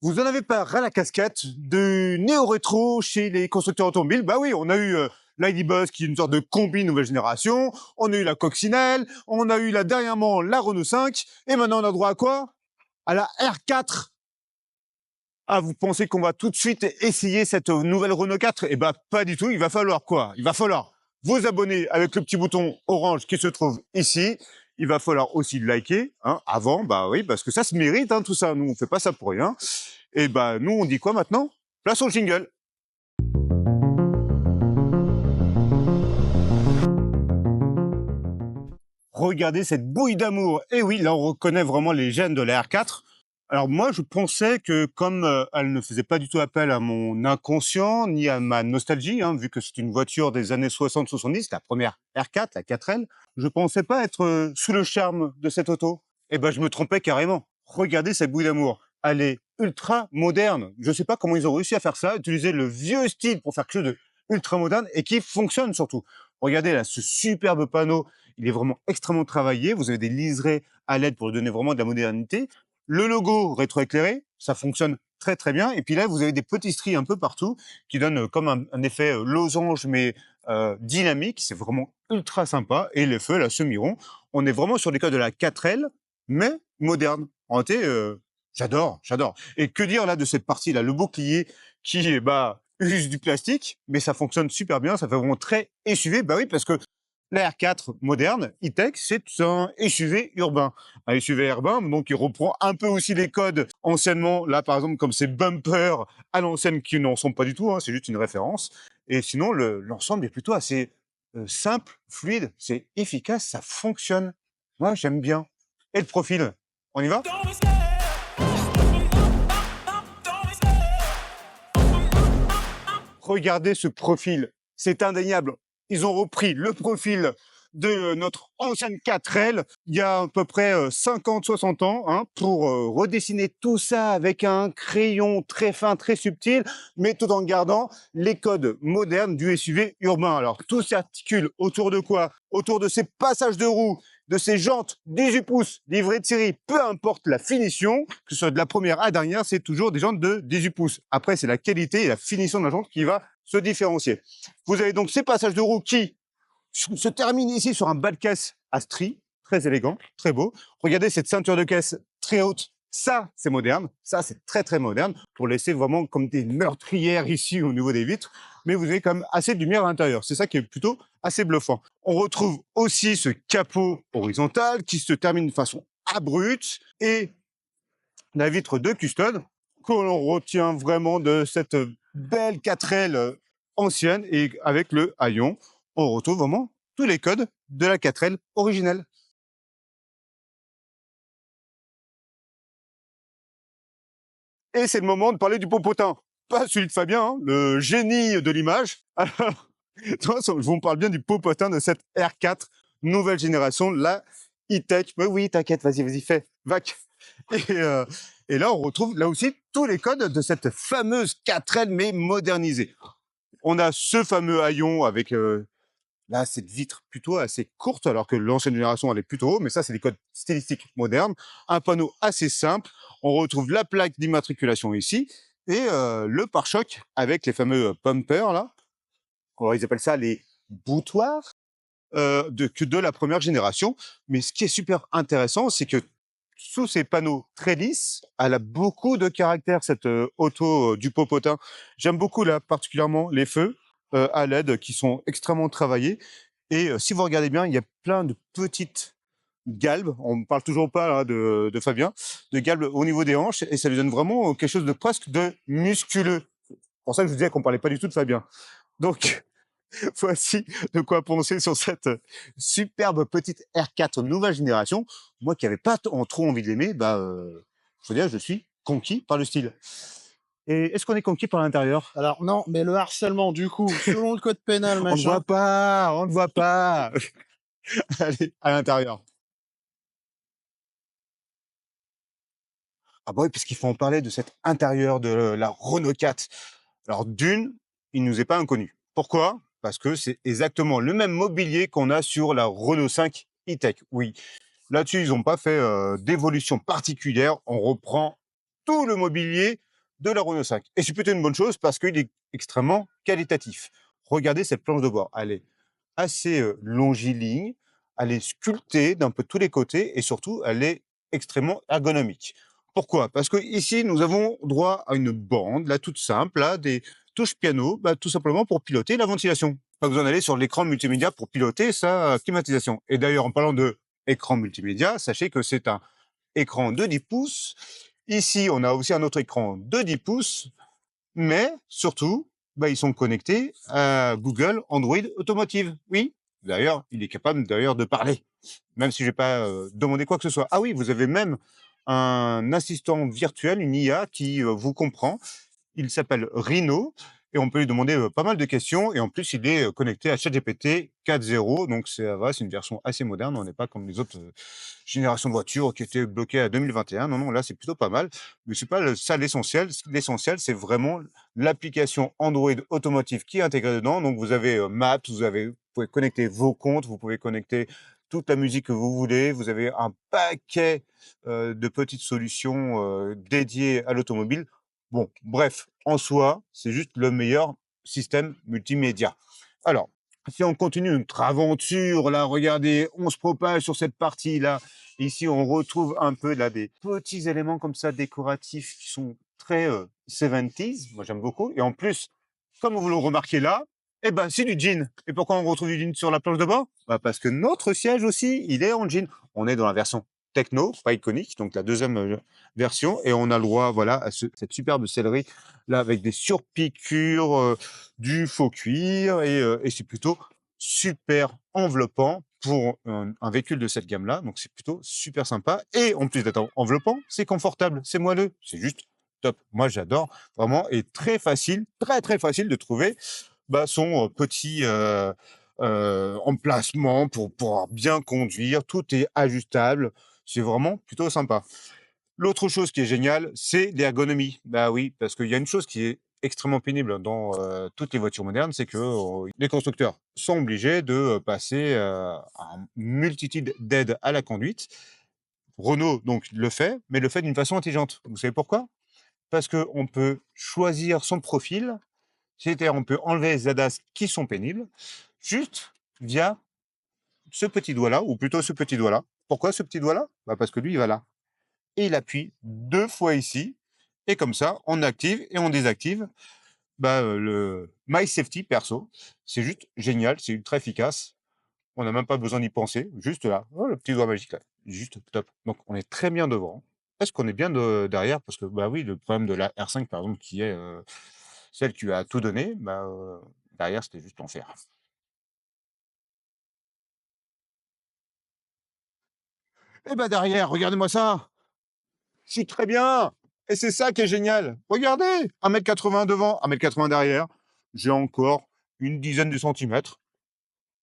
Vous en avez pas ras la casquette de néo-rétro chez les constructeurs automobiles? Bah oui, on a eu l'ID-Buzz qui est une sorte de combi nouvelle génération, on a eu la Coccinelle, on a eu là dernièrement la Renault 5, et maintenant on a droit à quoi? À la R4. Ah, vous pensez qu'on va tout de suite essayer cette nouvelle Renault 4? Eh ben pas du tout, il va falloir quoi? Il va falloir vous abonner avec le petit bouton orange qui se trouve ici. Il va falloir aussi liker, hein, avant, bah oui, parce que ça se mérite, hein, tout ça. Nous, on fait pas ça pour rien. Et bah, nous, on dit quoi maintenant? Place au jingle. Regardez cette bouille d'amour. Et oui, là, on reconnaît vraiment les gènes de la R4. Alors moi, je pensais que comme elle ne faisait pas du tout appel à mon inconscient, ni à ma nostalgie, hein, vu que c'est une voiture des années 60-70, la première R4, la 4L, je pensais pas être sous le charme de cette auto. Eh ben, je me trompais carrément. Regardez cette bouille d'amour. Elle est ultra moderne. Je sais pas comment ils ont réussi à faire ça, utiliser le vieux style pour faire quelque chose de ultra moderne et qui fonctionne surtout. Regardez là, ce superbe panneau, il est vraiment extrêmement travaillé. Vous avez des liserés à LED pour lui donner vraiment de la modernité. Le logo rétroéclairé, ça fonctionne très très bien. Et puis là, vous avez des petits stries un peu partout qui donnent comme un effet losange mais dynamique. C'est vraiment ultra sympa. Et les feux, la semi-rond, on est vraiment sur des codes de la 4L, mais moderne. En réalité, j'adore, j'adore. Et que dire là de cette partie-là, le bouclier qui bah, use du plastique, mais ça fonctionne super bien. Ça fait vraiment très SUV. Bah oui, parce que la R4 moderne, e-tech, c'est un SUV urbain. Un SUV urbain, donc il reprend un peu aussi les codes anciennement, là par exemple comme ces bumpers à l'ancienne qui n'en sont pas du tout, hein, c'est juste une référence. Et sinon, l'ensemble est plutôt assez simple, fluide, c'est efficace, ça fonctionne. Moi, j'aime bien. Et le profil, on y va? Regardez ce profil, c'est indéniable. Ils ont repris le profil de notre ancienne 4L il y a à peu près 50-60 ans, hein, pour redessiner tout ça avec un crayon très fin, très subtil, mais tout en gardant les codes modernes du SUV urbain. Alors tout s'articule autour de quoi? Autour de ces passages de roues, de ces jantes 18 pouces livrées de série, peu importe la finition, que ce soit de la première à la dernière, c'est toujours des jantes de 18 pouces. Après, c'est la qualité et la finition de la jante qui va se différencier. Vous avez donc ces passages de roues qui se terminent ici sur un bas de caisse à stries, très élégant, très beau. Regardez cette ceinture de caisse très haute. Ça, c'est moderne. Ça, c'est très, très moderne pour laisser vraiment comme des meurtrières ici au niveau des vitres. Mais vous avez quand même assez de lumière à l'intérieur. C'est ça qui est plutôt assez bluffant. On retrouve aussi ce capot horizontal qui se termine de façon abrupte et la vitre de custode que l'on retient vraiment de cette belle 4L ancienne et avec le haillon, on retrouve vraiment tous les codes de la 4L originelle. Et c'est le moment de parler du popotin. Pas celui de Fabien, hein, le génie de l'image. Alors, je vous parle bien du popotin de cette R4 nouvelle génération, la e-tech. Mais oui, t'inquiète, vas-y, vas-y, fais, vac. Et, euh, et là, on retrouve là aussi tous les codes de cette fameuse 4L, mais modernisée. On a ce fameux haillon avec là, cette vitre plutôt assez courte, alors que l'ancienne génération, elle est plutôt haut, mais ça, c'est des codes stylistiques modernes. Un panneau assez simple. On retrouve la plaque d'immatriculation ici et le pare-choc avec les fameux bumpers, là. Alors, ils appellent ça les boutoirs de la première génération. Mais ce qui est super intéressant, c'est que sous ces panneaux très lisses, elle a beaucoup de caractère, cette auto du Popotin. J'aime beaucoup, là, particulièrement les feux à LED qui sont extrêmement travaillés. Et si vous regardez bien, il y a plein de petites galbes. On ne parle toujours pas là, de Fabien, de galbes au niveau des hanches. Et ça lui donne vraiment quelque chose de presque de musculeux. C'est pour ça que je vous disais qu'on parlait pas du tout de Fabien. Donc, voici de quoi penser sur cette superbe petite R4 nouvelle génération. Moi qui n'avais pas trop envie de l'aimer, bah, je veux dire, je suis conquis par le style. Et est-ce qu'on est conquis par l'intérieur? Alors non, mais le harcèlement, du coup, selon le code pénal, On ne voit machin. pas, on ne voit pas. Allez, à l'intérieur. Ah bah oui, puisqu'il faut en parler de cet intérieur de la Renault 4. Alors d'une, il nous est pas inconnu. Pourquoi? Parce que c'est exactement le même mobilier qu'on a sur la Renault 5 e-tech. Oui, là-dessus, ils n'ont pas fait d'évolution particulière. On reprend tout le mobilier de la Renault 5. Et c'est plutôt une bonne chose parce qu'il est extrêmement qualitatif. Regardez cette planche de bord, elle est assez longiligne, elle est sculptée d'un peu tous les côtés et surtout, elle est extrêmement ergonomique. Pourquoi? Parce que ici, nous avons droit à une bande, là, toute simple, là, des touches piano, bah, tout simplement pour piloter la ventilation. Pas besoin d'aller sur l'écran multimédia pour piloter sa climatisation. Et d'ailleurs, en parlant de écran multimédia, sachez que c'est un écran de 10 pouces. Ici, on a aussi un autre écran de 10 pouces, mais surtout, bah, ils sont connectés à Google Android Automotive. Oui, d'ailleurs, il est capable d'ailleurs de parler, même si je n'ai pas demandé quoi que ce soit. Ah oui, vous avez même un assistant virtuel, une IA qui vous comprend. Il s'appelle Rhino et on peut lui demander pas mal de questions. Et en plus, il est connecté à ChatGPT 4.0. Donc, c'est une version assez moderne. On n'est pas comme les autres générations de voitures qui étaient bloquées à 2021. Non, non, là, c'est plutôt pas mal. Mais c'est pas ça l'essentiel. L'essentiel, c'est vraiment l'application Android Automotive qui est intégrée dedans. Donc, vous avez Maps, vous pouvez connecter vos comptes, vous pouvez connecter toute la musique que vous voulez. Vous avez un paquet de petites solutions dédiées à l'automobile. Bon, bref, en soi, c'est juste le meilleur système multimédia. Alors, si on continue notre aventure, là, regardez, on se propage sur cette partie-là. Ici, on retrouve un peu là des petits éléments comme ça décoratifs qui sont très 70s. Moi, j'aime beaucoup. Et en plus, comme vous le remarquez là, eh ben, c'est du jean. Et pourquoi on retrouve du jean sur la planche de bord? Bah, parce que notre siège aussi, il est en jean. On est dans la version techno, pas iconique, donc la deuxième version. Et on a le droit, voilà, à cette superbe sellerie là avec des surpiqûres, du faux cuir et c'est plutôt super enveloppant pour un véhicule de cette gamme-là. Donc c'est plutôt super sympa. Et en plus d'être enveloppant, c'est confortable, c'est moelleux, c'est juste top. Moi j'adore vraiment et très facile, très très facile de trouver bah, son petit emplacement pour pouvoir bien conduire. Tout est ajustable. C'est vraiment plutôt sympa. L'autre chose qui est géniale, c'est l'ergonomie. Bah oui, parce qu'il y a une chose qui est extrêmement pénible dans toutes les voitures modernes, c'est que les constructeurs sont obligés de passer à une multitude d'aides à la conduite. Renault donc le fait, mais le fait d'une façon intelligente. Vous savez pourquoi? Parce qu'on peut choisir son profil, c'est-à-dire on peut enlever les ADAS qui sont pénibles, juste via ce petit doigt-là, ou plutôt ce petit doigt-là. Pourquoi ce petit doigt-là? Bah parce que lui, il va là et il appuie 2 fois ici et comme ça, on active et on désactive, bah, le My Safety perso. C'est juste génial, c'est ultra efficace. On n'a même pas besoin d'y penser, juste là, oh, le petit doigt magique là, juste top. Donc on est très bien devant. Est-ce qu'on est bien derrière? Parce que, bah oui, le problème de la R5 par exemple qui est, celle qui a tout donné, bah, derrière c'était juste l'enfer. Et bah derrière, regardez-moi ça! Je suis très bien et c'est ça qui est génial. Regardez, 1,80 m devant, 1,80 m derrière. J'ai encore une dizaine de centimètres,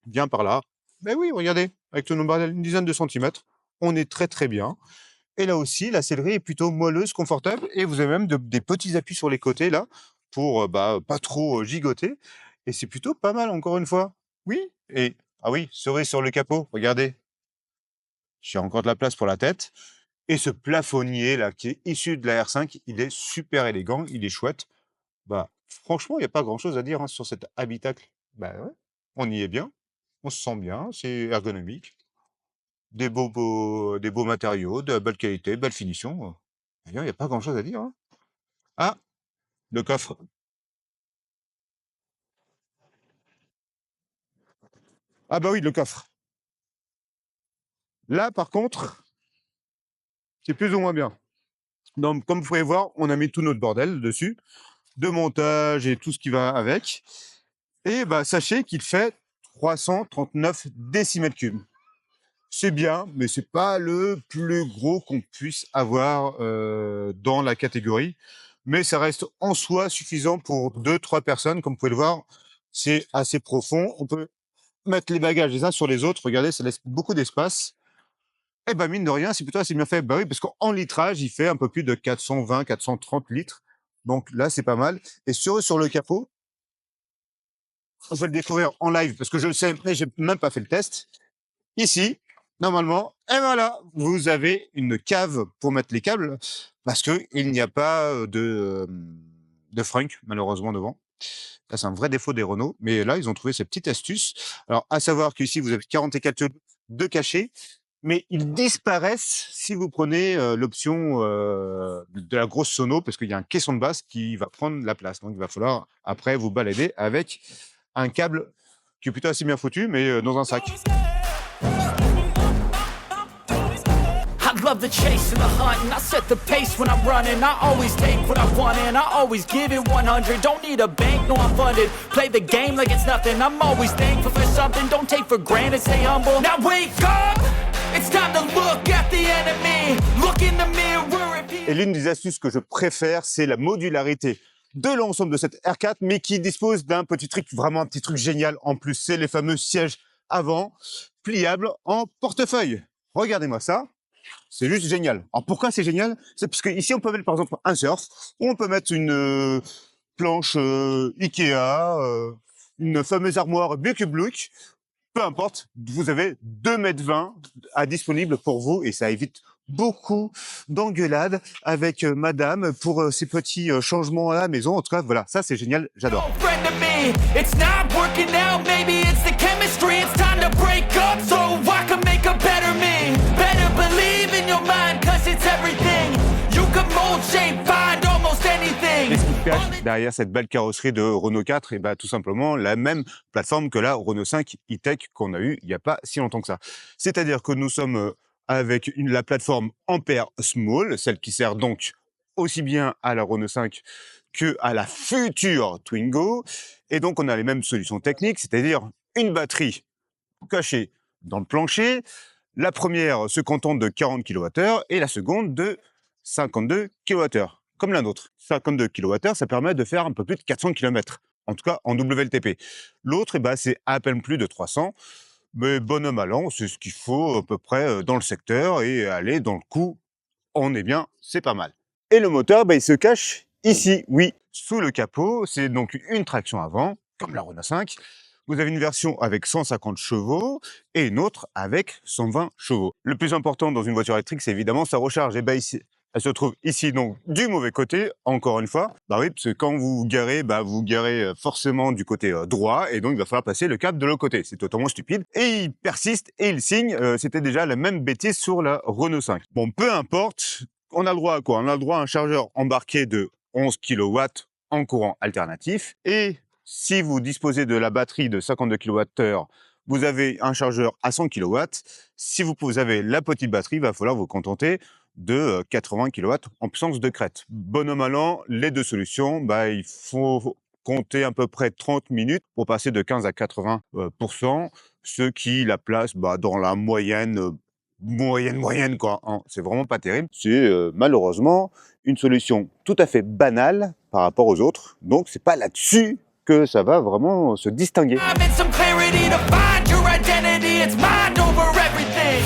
bien par là. Mais oui, regardez, avec ton nombril, une dizaine de centimètres, on est très, très bien. Et là aussi, la sellerie est plutôt moelleuse, confortable et vous avez même des petits appuis sur les côtés là pour, bah, pas trop, gigoter et c'est plutôt pas mal encore une fois. Oui et ah oui, cerise sur le capot, regardez, j'ai encore de la place pour la tête. Et ce plafonnier là, qui est issu de la R5, il est super élégant, il est chouette. Bah, franchement, il y a pas grand-chose à dire, hein, sur cet habitacle. Bah, ouais, on y est bien, on se sent bien, c'est ergonomique, des beaux matériaux, de belle qualité, belle finition, d'ailleurs, il y a pas grand-chose à dire, hein. Ah, le coffre. Ah bah oui, le coffre. Là, par contre, c'est plus ou moins bien. Donc, comme vous pouvez voir, on a mis tout notre bordel dessus, de montage et tout ce qui va avec. Et bah, sachez qu'il fait 339 décimètres cubes. C'est bien, mais c'est pas le plus gros qu'on puisse avoir dans la catégorie. Mais ça reste en soi suffisant pour 2-3 personnes. Comme vous pouvez le voir, c'est assez profond. On peut mettre les bagages les uns sur les autres. Regardez, ça laisse beaucoup d'espace. Et ben mine de rien, c'est plutôt assez bien fait. Bah oui, parce qu'en litrage, il fait un peu plus de 420-430 litres. Donc là, c'est pas mal. Et sur le capot, on va le découvrir en live parce que je le sais, mais j'ai même pas fait le test. Ici, normalement, et voilà, vous avez une cave pour mettre les câbles parce que il n'y a pas de frunk, malheureusement, devant. Ça, c'est un vrai défaut des Renault, mais là, ils ont trouvé cette petite astuce. Alors, à savoir qu'ici, vous avez 44 de cachets, mais ils disparaissent si vous prenez l'option de la grosse sono, parce qu'il y a un caisson de basse qui va prendre la place. Donc, il va falloir après vous balader avec un câble qui est plutôt assez bien foutu, mais dans un sac. I love the chase and the hunt, and I set the pace when I'm running. I always take what I want and I always give it 100. Don't need a bank, no I'm funded. Play the game like it's nothing. I'm always thankful for something. Don't take for granted, stay humble. Now wake up, it's time to look at the enemy. Look in the mirror and Et l'une des astuces que je préfère, c'est la modularité de l'ensemble de cette R4, mais qui dispose d'un petit truc, vraiment un petit truc génial en plus. C'est les fameux sièges avant, pliables en portefeuille. Regardez-moi ça. C'est juste génial. Alors pourquoi c'est génial? C'est parce que ici on peut mettre par exemple un surf, ou on peut mettre une planche Ikea, une fameuse armoire Buck. Peu importe, vous avez 2,20 m à disponible pour vous et ça évite beaucoup d'engueulades avec madame pour ces petits changements à la maison. En tout cas, voilà, ça c'est génial, j'adore. friend to me. It's not working out, maybe it's the chemistry. It's time to break up so I can make a better me. Better believe in your mind, cause it's everything. You can mold, shape, find almost anything. Qu'est-ce qui se cache derrière cette belle carrosserie de Renault 4? Et bah, tout simplement la même plateforme que la Renault 5 e-Tech qu'on a eue il n'y a pas si longtemps que ça. C'est-à-dire que nous sommes avec la plateforme Ampere Small, celle qui sert donc aussi bien à la Renault 5 que à la future Twingo. Et donc, on a les mêmes solutions techniques, c'est-à-dire une batterie cachée dans le plancher. La première se contente de 40 kWh et la seconde de 52 kWh, comme la nôtre. 52 kWh, ça permet de faire un peu plus de 400 km, en tout cas en WLTP. L'autre, eh ben, c'est à peine plus de 300, mais bonhomme allant, c'est ce qu'il faut à peu près dans le secteur et aller dans le coup, on est bien, c'est pas mal. Et le moteur, il se cache ici, oui, sous le capot. C'est donc une traction avant, comme la Renault 5. Vous avez une version avec 150 chevaux et une autre avec 120 chevaux. Le plus important dans une voiture électrique, c'est évidemment sa recharge. Et ici, elle se trouve ici, donc, du mauvais côté, encore une fois. Bah oui, parce que quand vous vous garez forcément du côté droit, et donc il va falloir passer le câble de l'autre côté. C'est totalement stupide. Et il persiste et il signe. C'était déjà la même bêtise sur la Renault 5. Bon, peu importe, on a le droit à quoi? On a le droit à un chargeur embarqué de 11 kW en courant alternatif. Et si vous disposez de la batterie de 52 kWh, vous avez un chargeur à 100 kW. Si vous avez la petite batterie, il va falloir vous contenter de 80 kW en puissance de crête. Bonhomme allant, les deux solutions, il faut compter à peu près 30 minutes pour passer de 15 à 80%, ce qui la place dans la moyenne quoi. Hein. C'est vraiment pas terrible. C'est malheureusement une solution tout à fait banale par rapport aux autres. Donc c'est pas là-dessus que ça va vraiment se distinguer. I'm in some clarity to find your identity. It's mind over everything.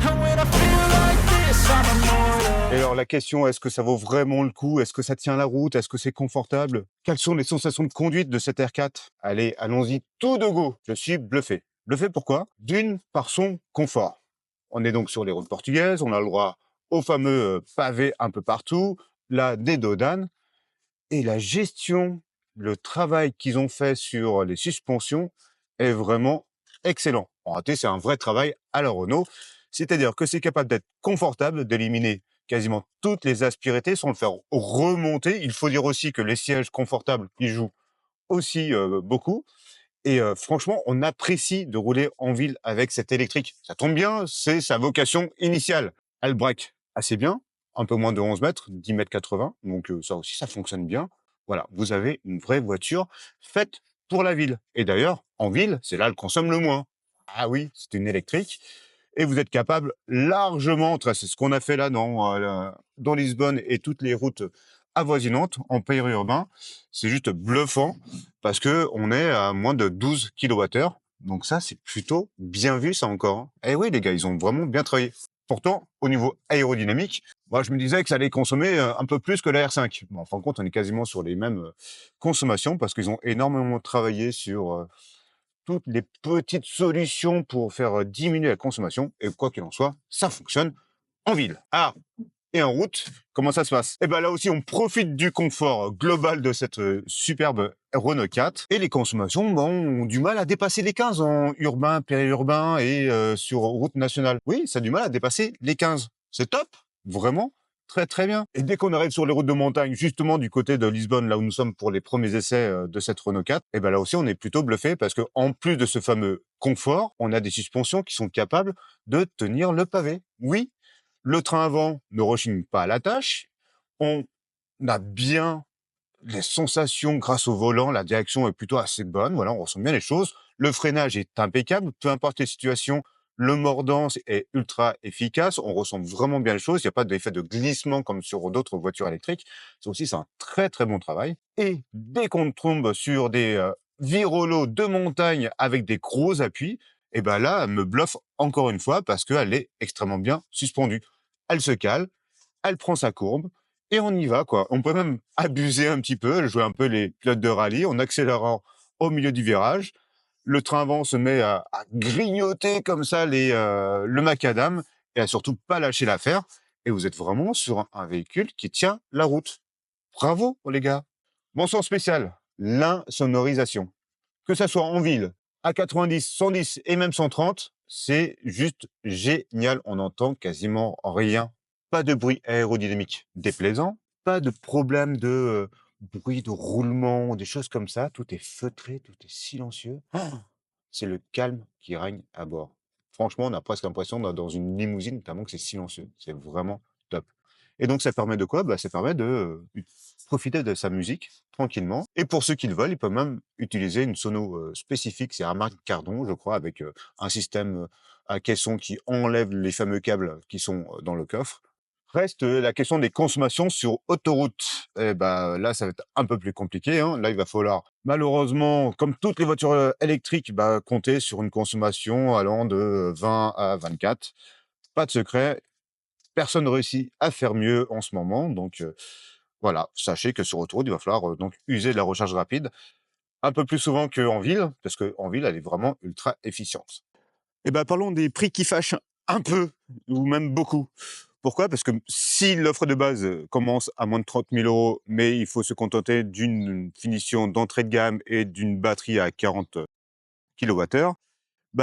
And when I feel like this, I'm immortal. Et alors la question, est-ce que ça vaut vraiment le coup? Est-ce que ça tient la route? Est-ce que c'est confortable? Quelles sont les sensations de conduite de cette R4? Allez, allons-y tout de go. Je suis bluffé. Bluffé pourquoi? D'une, par son confort. On est donc sur les routes portugaises, on a le droit aux fameux pavés un peu partout, là des dodanes, et la gestion, le travail qu'ils ont fait sur les suspensions est vraiment excellent. En réalité, c'est un vrai travail à la Renault, c'est-à-dire que c'est capable d'être confortable, d'éliminer quasiment toutes les aspérités sans le faire remonter. Il faut dire aussi que les sièges confortables, ils jouent aussi beaucoup. Et franchement, on apprécie de rouler en ville avec cette électrique. Ça tombe bien, c'est sa vocation initiale. Elle break assez bien, un peu moins de 11 mètres, 10,80 m, donc ça aussi, ça fonctionne bien. Voilà, vous avez une vraie voiture faite pour la ville. Et d'ailleurs, en ville, c'est là qu'elle consomme le moins. Ah oui, c'est une électrique. Et vous êtes capable largement, c'est ce qu'on a fait là dans Lisbonne et toutes les routes avoisinantes en périurbain. C'est juste bluffant parce que on est à moins de 12 kWh. Donc ça, c'est plutôt bien vu, ça encore. Hein. Eh oui, les gars, ils ont vraiment bien travaillé. Pourtant, au niveau aérodynamique, Moi, je me disais que ça allait consommer un peu plus que la R5. Bon, en fin de compte, on est quasiment sur les mêmes consommations parce qu'ils ont énormément travaillé sur toutes les petites solutions pour faire diminuer la consommation. Et quoi qu'il en soit, ça fonctionne en ville. Ah, et en route, comment ça se passe? Eh ben là aussi, on profite du confort global de cette superbe Renault 4. Et les consommations ont du mal à dépasser les 15 en urbain, périurbain et sur route nationale. Oui, ça a du mal à dépasser les 15. C'est top, vraiment. Très très bien. Et dès qu'on arrive sur les routes de montagne, justement du côté de Lisbonne, là où nous sommes pour les premiers essais de cette Renault 4, et ben là aussi on est plutôt bluffé parce que en plus de ce fameux confort, on a des suspensions qui sont capables de tenir le pavé. Oui, le train avant ne rechigne pas à la tâche. On a bien les sensations grâce au volant, la direction est plutôt assez bonne. Voilà, on ressent bien les choses. Le freinage est impeccable, peu importe les situations. Le mordant est ultra efficace, on ressent vraiment bien les choses, il n'y a pas d'effet de glissement comme sur d'autres voitures électriques. Ça aussi, c'est un très très bon travail. Et dès qu'on tombe sur des virolos de montagne avec des gros appuis, et ben là, elle me bluffe encore une fois parce qu'elle est extrêmement bien suspendue. Elle se cale, elle prend sa courbe, et on y va, quoi. On peut même abuser un petit peu, jouer un peu les pilotes de rallye en accélérant au milieu du virage. Le train avant se met à grignoter comme ça le macadam et à surtout pas lâcher l'affaire. Et vous êtes vraiment sur un véhicule qui tient la route. Bravo, les gars. Mention spéciale, l'insonorisation. Que ça soit en ville, à 90, 110 et même 130, c'est juste génial. On n'entend quasiment rien. Pas de bruit aérodynamique déplaisant, pas de problème de bruit de roulement, des choses comme ça. Tout est feutré, tout est silencieux. C'est le calme qui règne à bord. Franchement, on a presque l'impression d'être dans une limousine, tellement que c'est silencieux. C'est vraiment top. Et donc, ça permet de quoi? Ça permet de profiter de sa musique tranquillement. Et pour ceux qui le veulent, ils peuvent même utiliser une sono spécifique. C'est un Marc Cardon, je crois, avec un système à caisson qui enlève les fameux câbles qui sont dans le coffre. Reste la question des consommations sur autoroute. Et là, ça va être un peu plus compliqué. Là, il va falloir, malheureusement, comme toutes les voitures électriques, compter sur une consommation allant de 20 à 24. Pas de secret, personne ne réussit à faire mieux en ce moment. Donc, voilà, sachez que sur autoroute, il va falloir donc user de la recharge rapide un peu plus souvent qu'en ville, parce qu'en ville, elle est vraiment ultra efficiente. Et parlons des prix qui fâchent un peu, ou même beaucoup. Pourquoi? Parce que si l'offre de base commence à moins de 30 000 €, mais il faut se contenter d'une finition d'entrée de gamme et d'une batterie à 40 kWh,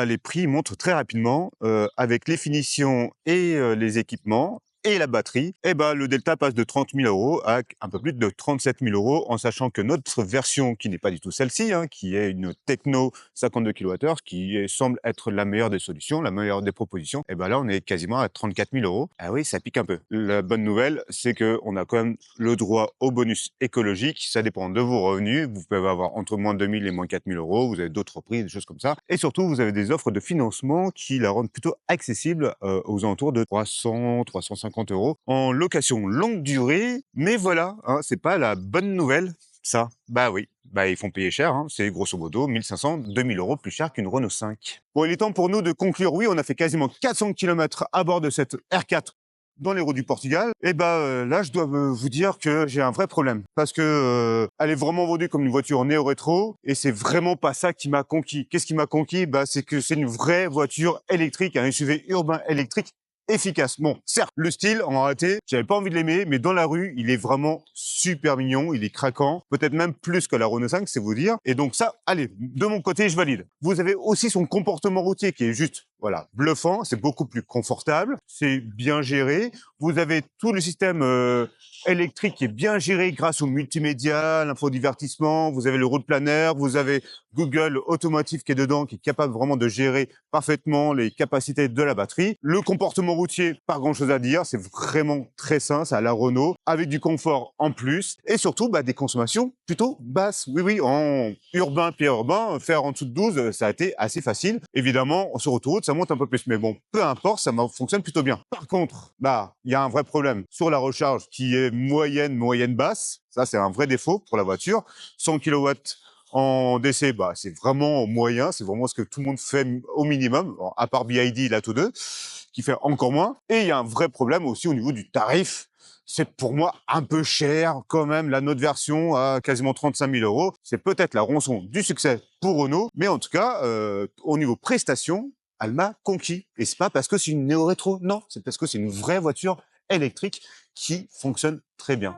les prix montent très rapidement avec les finitions et les équipements et la batterie. Le delta passe de 30 000 € à un peu plus de 37 000 €, en sachant que notre version, qui n'est pas du tout celle-ci, qui est une Techno 52 kWh, semble être la meilleure des solutions, la meilleure des propositions, là, on est quasiment à 34 000 €. Ah oui, ça pique un peu. La bonne nouvelle, c'est qu'on a quand même le droit au bonus écologique. Ça dépend de vos revenus. Vous pouvez avoir entre moins 2 000 et moins 4 000 €. Vous avez d'autres prix, des choses comme ça. Et surtout, vous avez des offres de financement qui la rendent plutôt accessible aux alentours de 300, 350 € en location longue durée. Mais voilà, c'est pas la bonne nouvelle, ça. Oui, ils font payer cher. C'est grosso modo 1 500, 2 000 € plus cher qu'une Renault 5. Bon, il est temps pour nous de conclure. Oui, on a fait quasiment 400 km à bord de cette R4 dans les routes du Portugal. Là, je dois vous dire que j'ai un vrai problème. Parce que elle est vraiment vendue comme une voiture néo-rétro. Et c'est vraiment pas ça qui m'a conquis. Qu'est-ce qui m'a conquis? C'est que c'est une vraie voiture électrique, un SUV urbain électrique efficace. Bon, certes, le style, en réalité, j'avais pas envie de l'aimer, mais dans la rue, il est vraiment super mignon, il est craquant, peut-être même plus que la Renault 5, c'est vous dire. Et donc ça, allez, de mon côté, je valide. Vous avez aussi son comportement routier qui est juste, voilà, bluffant, c'est beaucoup plus confortable, c'est bien géré. Vous avez tout le système électrique qui est bien géré grâce au multimédia, l'infodivertissement, vous avez le route planner, vous avez Google Automotive qui est dedans, qui est capable vraiment de gérer parfaitement les capacités de la batterie. Le comportement routier, pas grand chose à dire, c'est vraiment très sain, c'est à la Renault, avec du confort en plus, et surtout des consommations plutôt basses. Oui, en urbain, périurbain, faire en dessous de 12, ça a été assez facile. Évidemment, sur autoroute, ça monte un peu plus, mais bon, peu importe, ça fonctionne plutôt bien. Par contre, il y a un vrai problème sur la recharge qui est moyenne basse. Ça, c'est un vrai défaut pour la voiture. 100 kW en DC, c'est vraiment moyen. C'est vraiment ce que tout le monde fait au minimum, à part BYD, là, tous deux. qui fait encore moins. Et il y a un vrai problème aussi au niveau du tarif. C'est pour moi un peu cher quand même, la notre version à quasiment 35 000 euros. C'est peut-être la rançon du succès pour Renault, mais en tout cas, au niveau prestation, elle m'a conquis. Et c'est pas parce que c'est une néo-rétro, non, c'est parce que c'est une vraie voiture électrique qui fonctionne très bien.